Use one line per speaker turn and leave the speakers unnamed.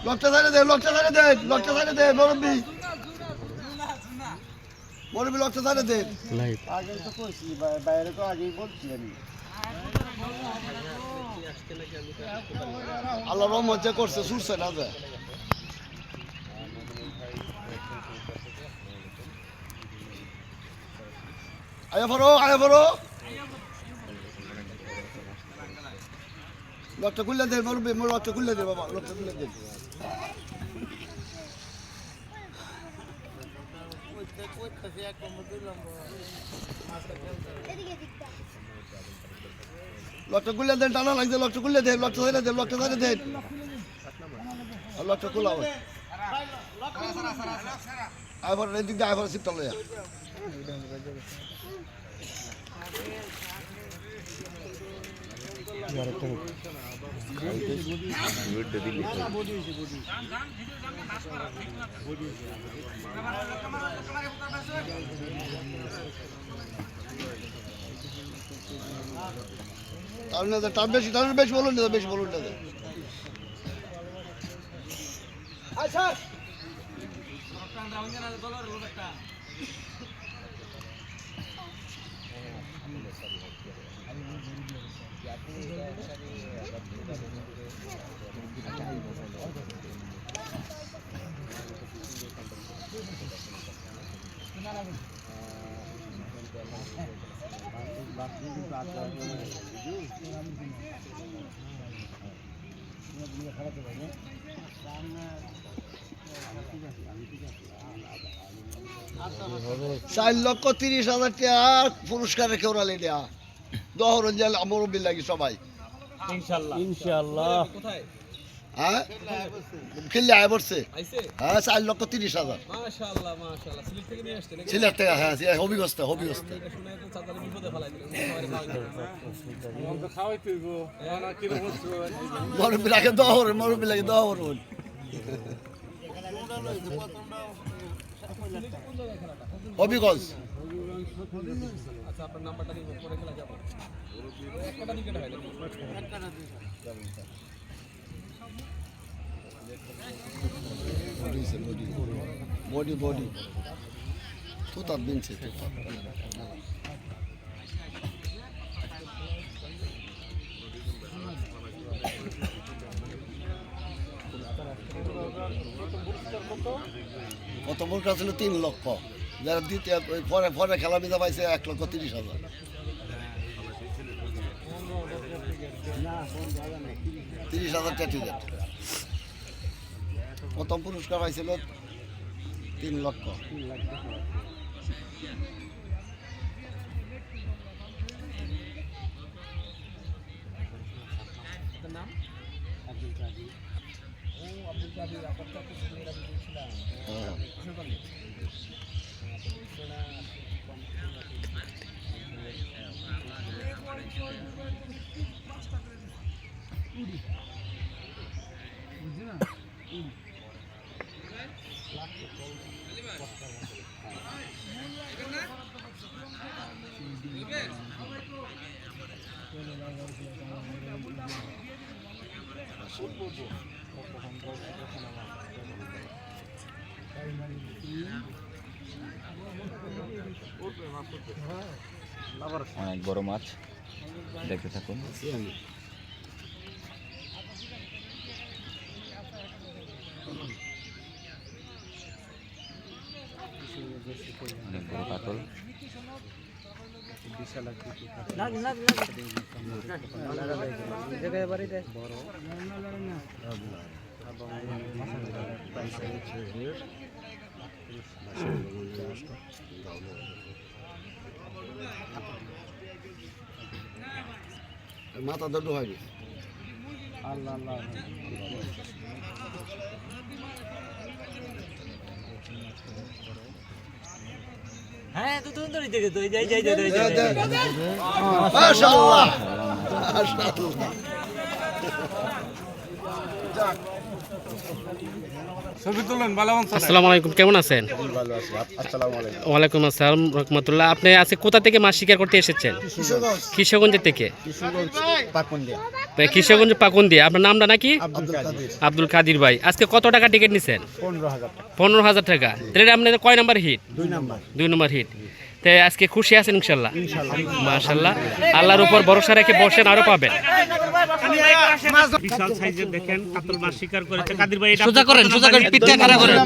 লকটা সাইডে দে মুরব্বি লকটা সাইডে দে।
আগে তো কইছি বাইরে তো আগেই বলছি আমি।
আল্লাহ রহমত যে করছে সুরছে না যে আয়া ফরো লকটা খুললে দে মুরব্বি লকটা খুললে দে বাবা লকটা খুললে দে। লকটা খুললে দেন টানা লাগছে লকটা খুললে দে লকটা সাইডে দে লকটা খোলা হবে আইফোন এদিক দিয়ে আইফোন সিপটা লইয়া টান বেশি বলুন না চার লক্ষ 30,000 টাকা পুরস্কারে কেউ রালি দেয়া দহরন জেল মুরব্বি লাগি সবাই
ইনশাআল্লাহ
হ্যাঁ খেললে আয় পড়ছে হ্যাঁ 4,30,000 সিলেট থেকে হ্যাঁ হবিগস্ত মুরব্বি লাগে দহরন হবিগঞ্জ
আচ্ছা আপনার নাম্বারটা দিন পরে খেলা যাব একটা উইকেট হয়
বডি তো তার দিনছে কত পুরস্কার ছিল 3 লক্ষ যারা দ্বিতীয় পরে খেলা মিজা পাইছে 1,30,000 30,000 টিকিট প্রথম পুরস্কার পাইছিল 3 লক্ষ
অনেক বড় মাছ দেখতে থাকুন। অনেক বড় কাতল
মাথা দড় হয়
আল্লাহ
হ্যাঁ তো তুমি ধরে দেখে তো যাই
মাশাআল্লাহ
আসসালামু আলাইকুম, কেমন আছেন?
ভালো আছি। আসসালামু আলাইকুম।
ওয়ালাইকুম আসসালাম রহমতুল্লাহ। আপনি আজকে কোথা থেকে মাছ শিকার করতে এসেছেন? কিশোরগঞ্জের থেকে।
কিশোরগঞ্জ পাকুন্দিয়া।
কিশোরগঞ্জ পাকুন দিয়ে। আপনার নামটা নাকি?
আব্দুল কাদের।
আব্দুল কাদির ভাই। আজকে কত টাকা টিকিট নিছেন?
15,000 টাকা।
15,000 টাকা। তাহলে আপনাদের কয় নাম্বার হিট?
2 নাম্বার।
2 নম্বর হিট। তো আজকে খুশি আছেন ইনশাল্লাহ? মাশাল্লাহ, আল্লাহর উপর ভরসা রেখে বসেন, আরো পাবেন। বিশাল সাইজের দেখেন কাতল মাছ শিকার করেছে কাদির ভাই। এটা সোজা করেন, পিঠটা খাড়া করেন।